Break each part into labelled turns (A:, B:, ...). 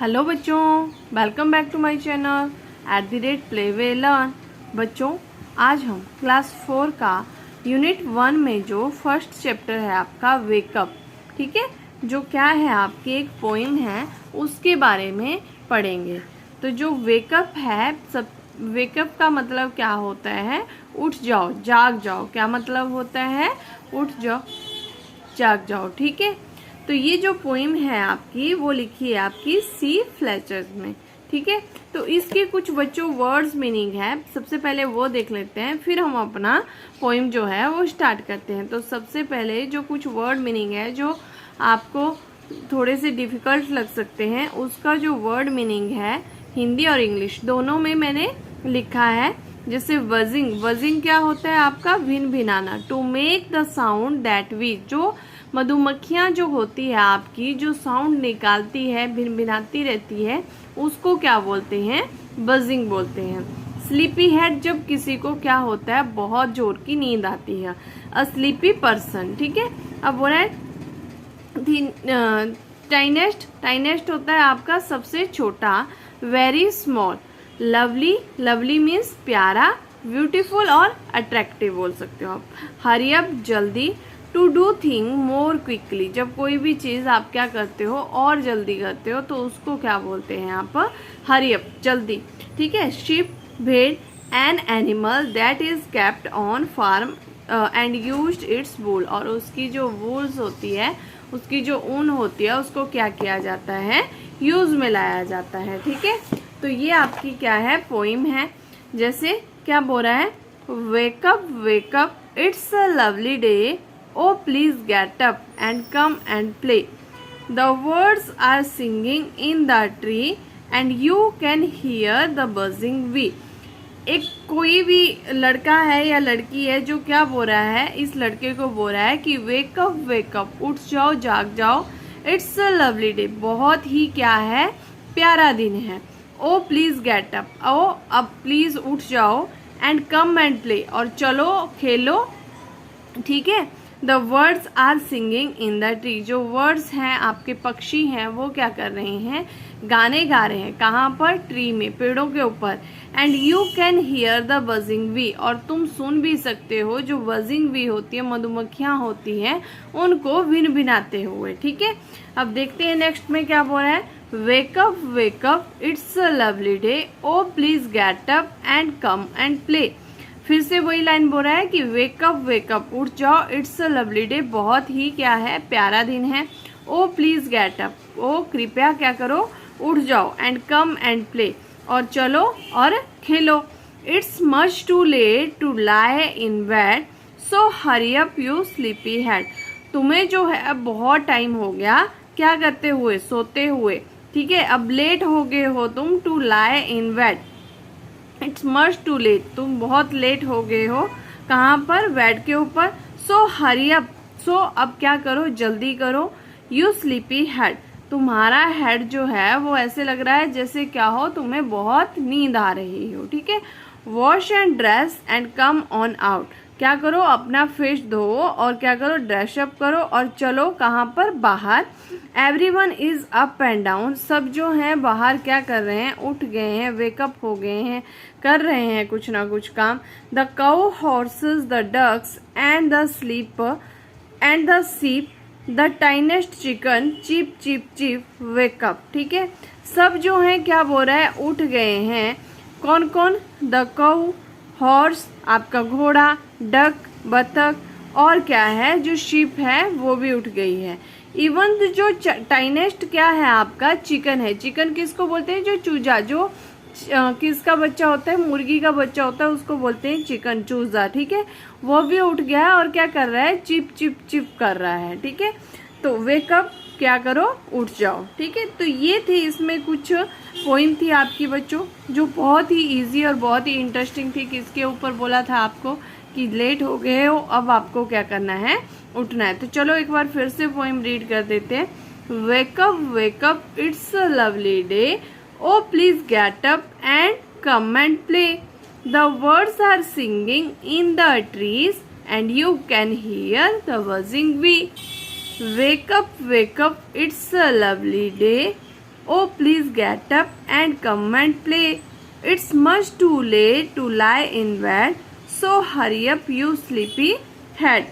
A: Hello बच्चों, welcome back to my channel @play way learn. बच्चों, आज हम क्लास 4 का यूनिट 1 में जो फर्स्ट चैप्टर है आपका वेकअप, ठीक है, जो क्या है आपकी एक पोइम है उसके बारे में पढ़ेंगे। तो जो वेकअप है, सब वेकअप का मतलब क्या होता है? उठ जाओ, जाग जाओ। क्या मतलब होता है? उठ जाओ, जाग जाओ, ठीक है। तो ये जो पोइम है आपकी वो लिखी है आपकी सी फ्लेचर में, ठीक है। तो इसके कुछ बच्चों वर्ड्स मीनिंग है, सबसे पहले वो देख लेते हैं, फिर हम अपना पोइम जो है वो स्टार्ट करते हैं। तो सबसे पहले जो कुछ वर्ड मीनिंग है जो आपको थोड़े से डिफिकल्ट लग सकते हैं, उसका जो वर्ड मीनिंग है हिंदी और इंग्लिश दोनों में मैंने लिखा है। जैसे वजिंग, वजिंग क्या होता है आपका? भिन भिनाना। To make the sound that वी, जो मधुमक्खियाँ जो होती है आपकी, जो साउंड निकालती है, भिन भिनाती रहती है, उसको क्या बोलते हैं? बजिंग बोलते हैं। स्लीपी हेड, जब किसी को क्या होता है? बहुत जोर की नींद आती है। अ स्लीपी पर्सन, ठीक है। अब बोला है टाइनेस्ट, टाइनेस्ट होता है आपका सबसे छोटा। Very small. Lovely, lovely means प्यारा। ब्यूटीफुल और अट्रैक्टिव बोल सकते हो आप। हरी अप, जल्दी। To do thing more quickly, जब कोई भी चीज़ आप क्या करते हो और जल्दी करते हो तो उसको क्या बोलते हैं आप? हरी अप, जल्दी, ठीक है। शिप, भेड़। An animal that is kept on farm and used its wool, और उसकी जो वूल्स होती है, उसकी जो ऊन होती है, उसको क्या किया जाता है? यूज में लाया जाता है, ठीक है। तो ये आपकी क्या है? पोइम है। जैसे क्या बोल रहा है? Wake up wake up, it's a lovely day, oh please get up and come and play. The birds are singing in the tree and you can hear the buzzing bee. एक कोई भी लड़का है या लड़की है जो क्या बोल रहा है? इस लड़के को बोल रहा है कि वेकअप वेकअप, उठ जाओ, जाग जाओ। इट्स अ लवली डे, बहुत ही क्या है? प्यारा दिन है। ओ प्लीज गेट अप, ओ अब प्लीज उठ जाओ। एंड कम एंड प्ले, और चलो खेलो, ठीक है। The words are singing in the tree, जो वर्ड्स हैं आपके पक्षी हैं वो क्या कर रहे हैं? गाने गा रहे हैं। कहाँ पर? ट्री में, पेड़ों के ऊपर। And you can hear the buzzing bee, और तुम सुन भी सकते हो जो बजिंग बी होती है, मधुमक्खियाँ होती हैं, उनको भिन भिनाते हुए, ठीक है। अब देखते हैं नेक्स्ट में क्या बोल रहा है? Wake up wake up, it's a lovely day, oh please get up and come and play. फिर से वही लाइन बोल रहा है कि वेकअप वेकअप, उठ जाओ। इट्स अ लवली डे, बहुत ही क्या है? प्यारा दिन है। ओ प्लीज गेट अप, ओ कृपया क्या करो? उठ जाओ। एंड कम एंड प्ले, और चलो और खेलो। It's much too late to lie in bed, so hurry up you sleepy head. तुम्हें जो है अब बहुत टाइम हो गया क्या करते हुए? सोते हुए, ठीक है। अब लेट हो गए हो तुम, to lie in bed. It's much too late, तुम बहुत लेट हो गए हो। कहाँ पर? बेड के ऊपर। सो हरी अप, सो अब क्या करो? जल्दी करो। यू स्लीपी हेड, तुम्हारा हेड जो है वो ऐसे लग रहा है जैसे क्या हो? तुम्हें बहुत नींद आ रही हो, ठीक है। Wash and dress and come on out, क्या करो? अपना फेस धो और क्या करो? ड्रेसअप करो और चलो कहाँ पर? बाहर। Everyone is up and down, सब जो हैं बाहर क्या कर रहे हैं? उठ गए हैं, वेकअप हो गए हैं, कर रहे हैं कुछ ना कुछ काम। The cow, horses, the ducks and the sheep and the sheep, the tiniest chicken, cheep cheep cheep, wake up, ठीक है। सब जो है क्या बोल रहा है? उठ गए हैं। कौन कौन? द काउ, हॉर्स आपका घोड़ा, डक बतख, और क्या है? जो शीप है वो भी उठ गई है। इवन जो टाइनेस्ट क्या है आपका? चिकन है। चिकन किसको बोलते हैं? जो चूजा, जो किसका बच्चा होता है? मुर्गी का बच्चा होता है, उसको बोलते हैं चिकन, चूजा, ठीक है। वो भी उठ गया है और क्या कर रहा है? चिप चिप चिप कर रहा है, ठीक है। तो वेकअप, क्या करो? उठ जाओ, ठीक है। तो ये थी, इसमें कुछ पोइम थी आपकी बच्चों, जो बहुत ही इजी और बहुत ही इंटरेस्टिंग थी। कि इसके ऊपर बोला था आपको कि लेट हो गए हो, अब आपको क्या करना है? उठना है। तो चलो एक बार फिर से पोइम रीड कर देते हैं। Wake up wake up, it's a lovely day, oh please get up and come and play. The words are singing in the trees and you can hear the buzzing bee. Wake up wake up, it's a lovely day, Oh, please get up and come and play. It's much too late to lie in bed, so hurry up, you sleepy head.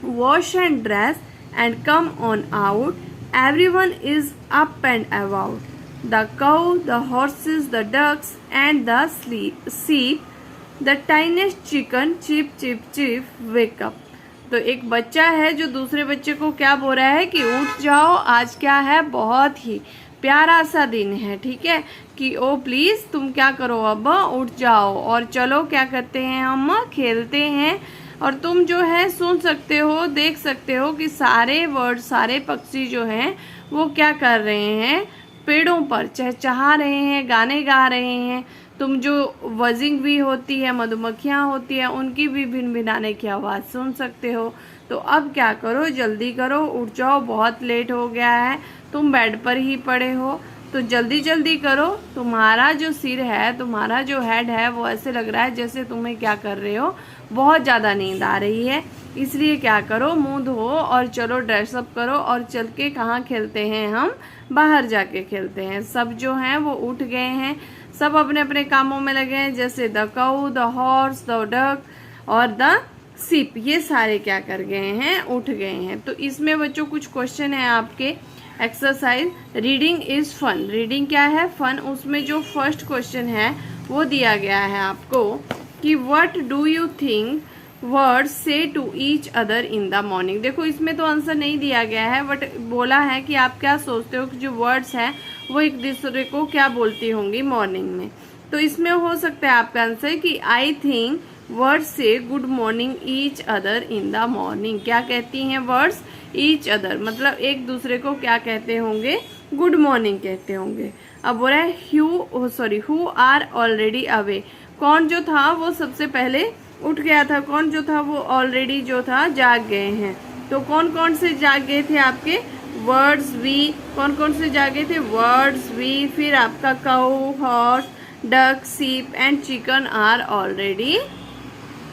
A: Wash and dress and come on out. Everyone is up and about. The cow, the horses, the ducks, and the sheep, the tiniest chicken, chip chip chip, wake up. तो एक बच्चा है जो दूसरे बच्चे को क्या बोल रहा है कि उठ जाओ, आज क्या है, बहुत ही प्यारा सा दिन है, ठीक है, कि ओ प्लीज़ तुम क्या करो, अब उठ जाओ और चलो क्या करते हैं, हम खेलते हैं। और तुम जो है सुन सकते हो, देख सकते हो कि सारे बर्ड, सारे पक्षी जो हैं वो क्या कर रहे हैं, पेड़ों पर चहचहा रहे हैं, गाने गा रहे हैं। तुम जो बजिंग भी होती है, मधुमक्खियाँ होती है, उनकी भी भिनभिनाने की आवाज़ सुन सकते हो। तो अब क्या करो, जल्दी करो, उठ जाओ, बहुत लेट हो गया है, तुम बेड पर ही पड़े हो, तो जल्दी जल्दी करो। तुम्हारा जो सिर है, तुम्हारा जो हेड है, वो ऐसे लग रहा है जैसे तुम्हें क्या कर रहे हो, बहुत ज़्यादा नींद आ रही है। इसलिए क्या करो, मुंह धो और चलो ड्रेसअप करो और चल के कहाँ खेलते हैं, हम बाहर जाके खेलते हैं। सब जो हैं वो उठ गए हैं, सब अपने अपने कामों में लगे हैं, जैसे the cow, the horse, the duck और द सीप, ये सारे क्या कर गए हैं, उठ गए हैं। तो इसमें बच्चों कुछ क्वेश्चन है आपके। Exercise reading is fun, reading क्या है, फन। उसमें जो फर्स्ट क्वेश्चन है वो दिया गया है आपको कि what do you think birds say to each other in the morning. देखो इसमें तो आंसर नहीं दिया गया है, बट बोला है कि आप क्या सोचते हो कि जो वर्ड्स हैं वो एक दूसरे को क्या बोलती होंगी मॉर्निंग में। तो इसमें हो सकता है आपका आंसर कि आई थिंक वर्ड्स से good morning each other in the morning. क्या कहती हैं वर्ड्स, ईच अदर, मतलब एक दूसरे को क्या कहते होंगे, गुड मॉर्निंग कहते होंगे। अब बोल रहा है हु आर ऑलरेडी अवे, कौन जो था वो सबसे पहले उठ गया था, कौन जो था वो ऑलरेडी जो था जाग गए हैं। तो कौन कौन से जाग गए थे आपके, वर्ड्स वी, कौन कौन से जागे थे, वर्ड्स वी, फिर आपका cow, horse, duck, sheep and chicken are already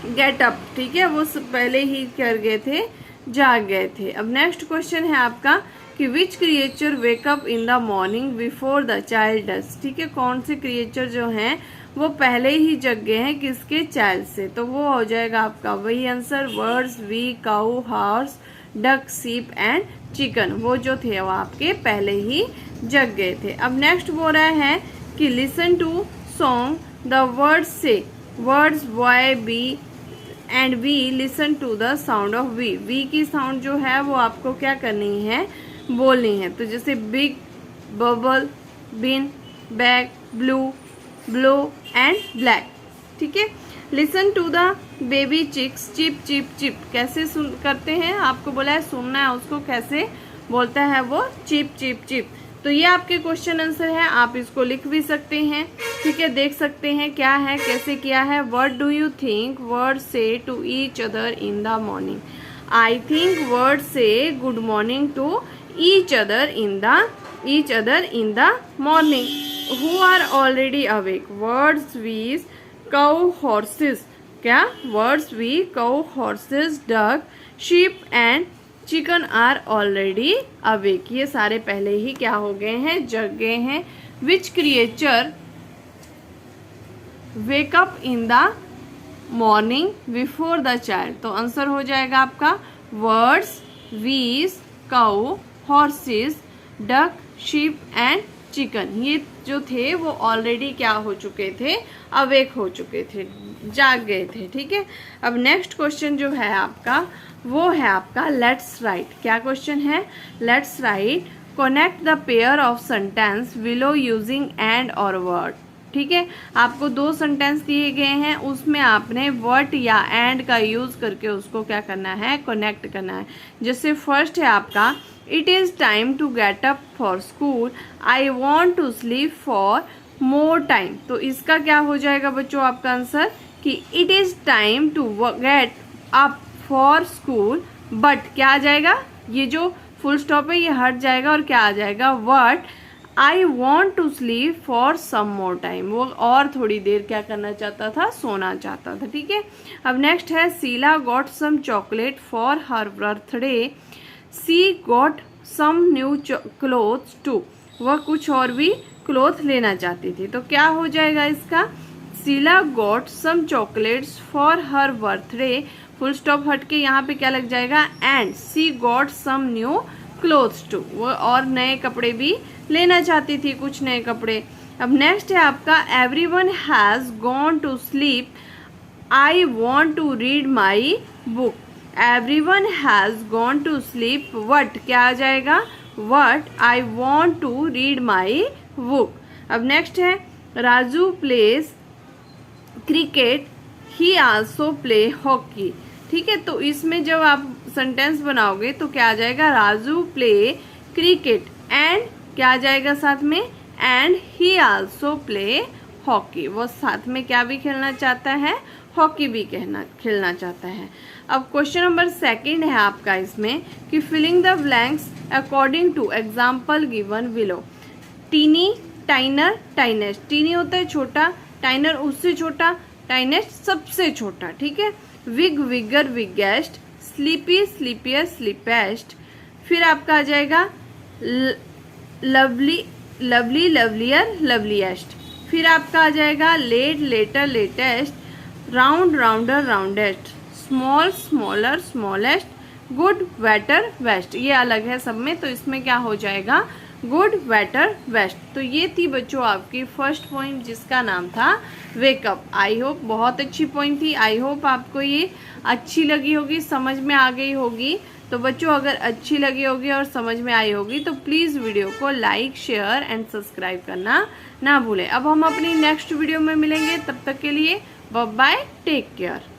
A: get up, ठीक है, वो पहले ही कर गए थे, जाग गए थे। अब नेक्स्ट क्वेश्चन है आपका कि which creature wake up in the morning before the child does, ठीक है, कौन से क्रिएचर जो हैं वो पहले ही जग गए हैं किसके, चाइल्ड से। तो वो हो जाएगा आपका वही answer, words we, cow, horse, duck, sheep and chicken, वो जो थे वो आपके पहले ही जग गए थे। अब नेक्स्ट बोल रहा है कि listen to song, the words से, words Y B and V, listen to the sound of V, V की साउंड जो है वो आपको क्या करनी है, बोलनी है। तो जैसे big, bubble, bin, bag, blue, blow and black, ठीक है। Listen to the baby chicks, cheep cheep cheep, कैसे सुन करते हैं, आपको बोला है सुनना है उसको, कैसे बोलता है वो, चिप चिप चिप। तो ये आपके क्वेश्चन आंसर है, आप इसको लिख भी सकते हैं, ठीक है, देख सकते हैं क्या है, कैसे किया है। What do you think birds say to each other in the morning, I think birds say good morning to each other in the morning. Who are already awake, birds bees, cow, horses, क्या, birds we, cow, horses, duck, sheep and chicken are already awake, ये सारे पहले ही क्या हो गए हैं, जग गए हैं। Which creature wake up in the morning before the child, तो आंसर हो जाएगा आपका birds, bees, cow, horses, duck, sheep and chicken, ये जो थे वो ऑलरेडी क्या हो चुके थे, अवेक हो चुके थे, जाग गए थे, ठीक है। अब नेक्स्ट क्वेश्चन जो है आपका वो है आपका लेट्स राइट। क्या क्वेश्चन है, let's write connect the pair of sentence below using and और वर्ड, ठीक है। आपको दो सेंटेंस दिए गए हैं, उसमें आपने वर्ड या एंड का यूज करके उसको क्या करना है, कनेक्ट करना है। जैसे फर्स्ट है आपका it is time to get up for school, I want to sleep for more time. तो इसका क्या हो जाएगा बच्चों आपका आंसर कि it is time to get up for school, but क्या आ जाएगा, ये जो फुल स्टॉप है ये हट जाएगा और क्या आ जाएगा, what I want to sleep for some more time, वो और थोड़ी देर क्या करना चाहता था, सोना चाहता था, ठीक है। अब नेक्स्ट है Sheela got some chocolate for her birthday, she got some new clothes too. वह कुछ और भी क्लोथ लेना चाहती थी। तो क्या हो जाएगा इसका? Sheela got some chocolates for her birthday, full stop हट के यहाँ पे क्या लग जाएगा? And she got some new clothes too, वो और नए कपड़े भी लेना चाहती थी, कुछ नए कपड़े। अब नेक्स्ट है आपका everyone has gone to sleep, I want to read my book. Everyone has gone to sleep, what क्या आ जाएगा? What I want to read my book. अब नेक्स्ट है Raju plays cricket, he also play hockey. ठीक है, तो इसमें जब आप सेंटेंस बनाओगे तो क्या आ जाएगा? राजू प्ले क्रिकेट एंड क्या आ जाएगा साथ में? And he also play hockey. वो साथ में क्या भी खेलना चाहता है? हॉकी भी खेलना चाहता है। अब क्वेश्चन नंबर 2 है आपका इसमें कि filling the blanks according to example given below. Tiny, tinier, tiniest. Tiny होता है छोटा, टाइनर उससे छोटा, टाइनेस्ट सबसे छोटा। ठीक है, विग, विगर, विगेस्ट, स्लीपी, स्लीपियर, स्लीपेस्ट। फिर आपका आ जाएगा लवली, लवली, लवलियर, लवलीएस्ट। फिर आपका आ जाएगा late, later, latest, round, rounder, roundest, small, smaller, smallest, good, better, best. ये अलग है सब में, तो इसमें क्या हो जाएगा? Good, better, best. तो ये थी बच्चों आपकी फर्स्ट पॉइंट जिसका नाम था वेकअप। आई होप बहुत अच्छी पॉइंट थी। आई होप आपको ये अच्छी लगी होगी, समझ में आ गई होगी। तो बच्चों अगर अच्छी लगी होगी और समझ में आई होगी तो प्लीज़ वीडियो को लाइक, शेयर एंड सब्सक्राइब करना ना भूलें। अब हम अपनी नेक्स्ट वीडियो में मिलेंगे, तब तक के लिए बाय बाय, टेक केयर।